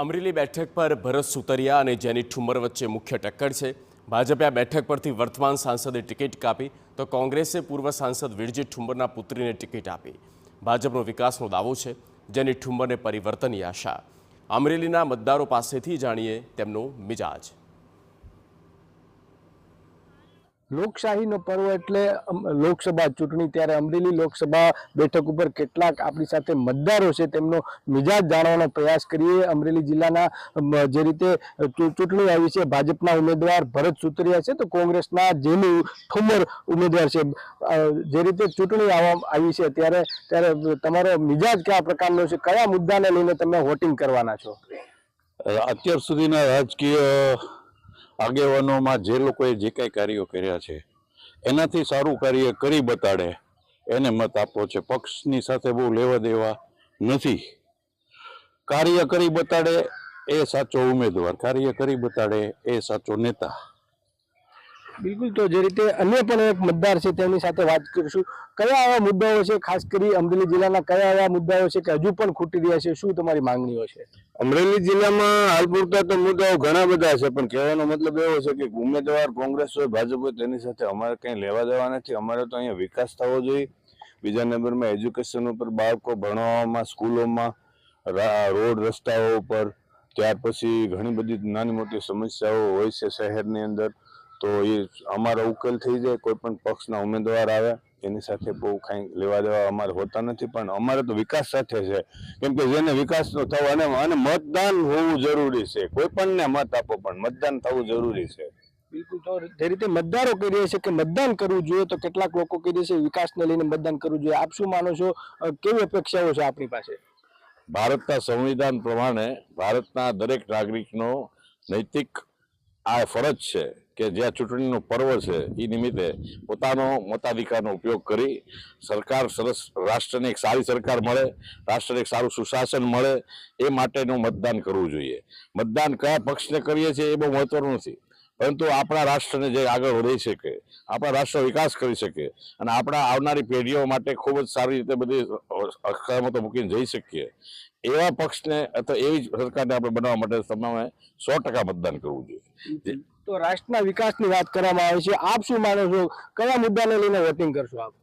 અમરેલી બેઠક પર ભરત સુતરિયા અને જેની ઠુમ્મર વચ્ચે મુખ્ય ટક્કર છે। ભાજપે આ બેઠક પરથી વર્તમાન સાંસદે ટિકિટ કાપી તો કોંગ્રેસે પૂર્વ સાંસદ વિરજી ઠુમ્મરના પુત્રીને ટિકિટ આપી। ભાજપનો વિકાસનો દાવો છે, જેની ઠુમ્મરને પરિવર્તનની આશા। અમરેલીના મતદારો પાસેથી જાણીએ તેમનો મિજાજ। લોકશાહીનો પર્વ એટલે લોકસભા ચૂંટણી, ત્યારે અમરેલી લોકસભા બેઠક ઉપર કેટલાક આપણી સાથે મતદારો છે તેમનો મિજાજ જાણવાનો પ્રયાસ કરીએ। અમરેલી જિલ્લાના જે રીતે ચૂંટણી આવી છે, ભાજપના ઉમેદવાર ભરત સુતરિયા છે તો કોંગ્રેસના જેની ઠુમ્મર ઉમેદવાર છે। જે રીતે ચૂંટણી આવી છે ત્યારે તમારો મિજાજ કયા પ્રકારનો છે, કયા મુદ્દાને લઈને તમે વોટિંગ કરવાના છો? અત્યાર સુધીના રાજકીય આગેવાનોમાં જે લોકોએ જે કાંઈ કાર્યો કર્યા છે એનાથી સારું કાર્ય કરી બતાડે એને મત આપવો છે। પક્ષની સાથે બહુ લેવા દેવા નથી। કાર્ય કરી બતાડે એ સાચો ઉમેદવાર, કાર્ય કરી બતાડે એ સાચો નેતા। બિલકુલ, તો જે રીતે અન્ય પણ એક મતદાર છે તેમની સાથે વાત કરીશું। કયા એવા મુદ્દાઓ છે, ખાસ કરી અમરેલી જિલ્લાના કયા એવા મુદ્દાઓ છે કે હજુ પણ ખૂટી રહ્યા છે? શું તમારી માંગણીઓ છે? અમરેલી જિલ્લામાં હાલ પૂરતા તો મુદ્દાઓ ઘણા બધા છે, પણ કહેવાનો મતલબ એવો છે કે ઉમેદવાર કોંગ્રેસ હોય ભાજપ હોય તેની સાથે અમારે કંઈ લેવા દેવા નથી। અમારે તો અહીંયા વિકાસ થવો જોઈએ। બીજા નંબરમાં એજ્યુકેશન ઉપર, બાળકો ભણવામાં, સ્કૂલોમાં, રોડ રસ્તાઓ ઉપર, ત્યાર પછી ઘણી બધી નાની મોટી સમસ્યાઓ હોય છે શહેરની અંદર, તો એ અમારો ઉકેલ થઈ જાય। કોઈ પણ પક્ષના ઉમેદવાર આવે એની સાથે બહુ કાંઈ લેવા દેવા અમારે હોતા નથી, પણ અમારે તો વિકાસ સાથે છે। કેમ કે જેને વિકાસ તો થવો અને મતદાન હોવું જરૂરી છે। કોઈ પણને મત આપો પણ મતદાન થવું જરૂરી છે। બિલકુલ, તો જે રીતે મતદારો કહી રહ્યા છે કે મતદાન કરવું જોઈએ, તો કેટલાક લોકો કહી રહ્યા છે વિકાસને લઈને મતદાન કરવું જોઈએ। આપ શું માનો છો, કેવી અપેક્ષાઓ છે આપણી પાસે? ભારતના સંવિધાન પ્રમાણે ભારતના દરેક નાગરિકનો નૈતિક આ ફરજ છે કે જ્યાં ચૂંટણીનો પર્વ છે એ નિમિત્તે પોતાનો મતાધિકારનો ઉપયોગ કરી સરકાર સરસ, રાષ્ટ્રને એક સારી સરકાર મળે, રાષ્ટ્રને એક સારું સુશાસન મળે એ માટેનું મતદાન કરવું જોઈએ। મતદાન કયા પક્ષને કરીએ છીએ એ બહુ મહત્વનું નથી, પરંતુ આપણા રાષ્ટ્રને જે આગળ વધી શકે, આપણા રાષ્ટ્ર વિકાસ કરી શકે અને આપણા આવનારી પેઢીઓ માટે ખૂબ જ સારી રીતે બધી અસ્કયામતો મૂકીને જઈ શકીએ એવા પક્ષને અથવા એવી સરકારને આપણે બનાવવા માટે તમામે 100% મતદાન કરવું જોઈએ। તો રાષ્ટ્રના વિકાસની વાત કરવામાં આવે છે, આપ શું માનો છો, કયા મુદ્દાને લઈને વોટિંગ કરશો આપ?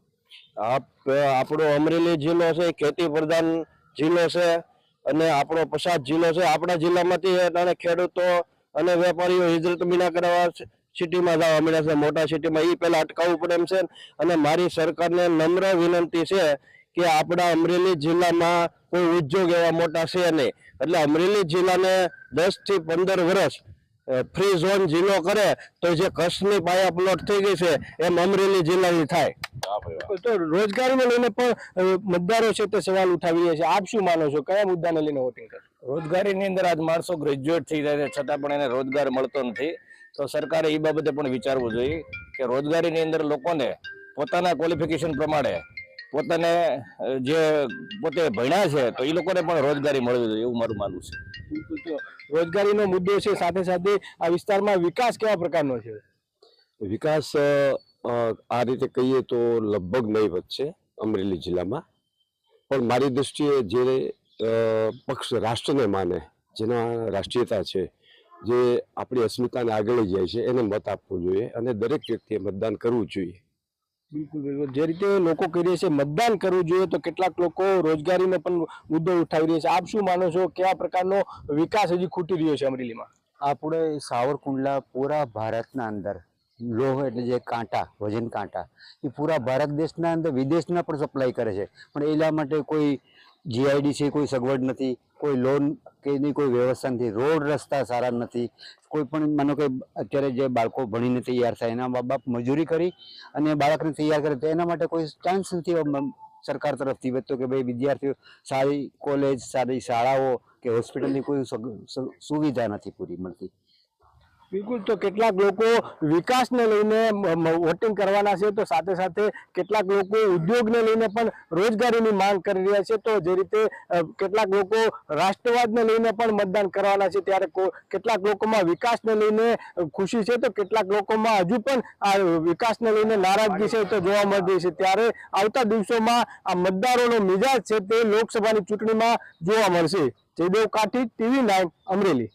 આપણો અમરેલી જિલ્લો છે ખેતી પ્રધાન જિલ્લો છે અને આપણો પછાત જિલ્લો છે। આપણા જિલ્લામાંથી ખેડૂતો અને વેપારીઓ હિજરત બીના કરવા સિટીમાં જવા મળ્યા છે, મોટા સિટીમાં। એ પહેલા અટકાવવું પડે એમ છે। અને મારી સરકારને નમ્ર વિનંતી છે કે આપણા અમરેલી જિલ્લામાં કોઈ ઉદ્યોગ એવા મોટા છે નહીં, એટલે અમરેલી જિલ્લાને 10 થી 15 વર્ષ ફ્રી ઝોન જિલ્લો કરે તો જે કચ્છની પાયા પ્લોટ થઈ ગઈ છે એમ અમરેલી જિલ્લાની થાય। તો રોજગારીને લઈને પણ મતદારો છે તે સવાલ ઉઠાવી રહ્યા છે, આપ શું માનો છો, કયા મુદ્દાને લઈને વોટિંગ કરશો? રોજગારીની અંદર આજ માણસો ગ્રેજ્યુએટ થઈ જાય છે છતાં પણ એને રોજગાર મળતો નથી, તો સરકારે એ બાબતે પણ વિચારવું જોઈએ કે રોજગારીની અંદર લોકોને પોતાના ક્વોલિફિકેશન પ્રમાણે પોતાને જે પોતે ભણ્યા છે તો એ લોકોને પણ રોજગારી મળવી જોઈએ એવું મારું માનવું છે। બિલકુલ, તો રોજગારીનો મુદ્દો છે, સાથે સાથે આ વિસ્તારમાં વિકાસ કેવા પ્રકારનો છે? વિકાસ આ રીતે કહીએ તો લગભગ નહીવત છે અમરેલી જિલ્લામાં, પણ મારી દૃષ્ટિએ જે પક્ષ રાષ્ટ્રને માને, જેના રાષ્ટ્રીયતા છે, જે આપણી અસ્મિતાને આગળ લઈ જાય છે એને મત આપવો જોઈએ અને દરેક વ્યક્તિએ મતદાન કરવું જોઈએ। બિલકુલ બિલકુલ, જે રીતે લોકો કહી રહ્યા છે મતદાન કરવું જોઈએ, તો કેટલાક લોકો રોજગારીનો પણ મુદ્દો ઉઠાવી રહ્યા છે। આપ શું માનો છો, કયા પ્રકારનો વિકાસ હજી ખૂટી રહ્યો છે અમરેલીમાં? આપણે સાવરકુંડલા પૂરા ભારતના અંદર લોહ એટલે જે કાંટા, વજન કાંટા, એ પૂરા ભારત દેશના અંદર વિદેશના પણ સપ્લાય કરે છે, પણ એના માટે કોઈ જીઆઈડી છે, કોઈ સગવડ નથી, કોઈ લોન કે એની કોઈ વ્યવસ્થા નથી, રોડ રસ્તા સારા નથી। કોઈ પણ માનો કે અત્યારે જે બાળકો ભણીને તૈયાર થાય એના મા બાપ મજૂરી કરી અને બાળકને તૈયાર કરે તો એના માટે કોઈ ચાન્સ નથી સરકાર તરફથી વધતો કે ભાઈ વિદ્યાર્થીઓ સારી કોલેજ, સારી શાળાઓ કે હોસ્પિટલની કોઈ સુવિધા નથી પૂરી મળતી। બિલકુલ, તો કેટલાક લોકો વિકાસને લઈને વોટિંગ કરવાના છે, તો સાથે સાથે કેટલાક લોકો ઉદ્યોગને લઈને પણ રોજગારીની માંગ કરી રહ્યા છે। તો જે રીતે કેટલાક લોકો રાષ્ટ્રવાદને લઈને પણ મતદાન કરવાના છે, ત્યારે કેટલાક લોકોમાં વિકાસને લઈને ખુશી છે, તો કેટલાક લોકોમાં હજુ પણ આ વિકાસને લઈને નારાજગી છે તો જોવા મળી છે। ત્યારે આવતા દિવસોમાં આ મતદારોનો મિજાજ છે તે લોકસભાની ચૂંટણીમાં જોવા મળશે। જયદેવ કાઠી, TV9 અમરેલી.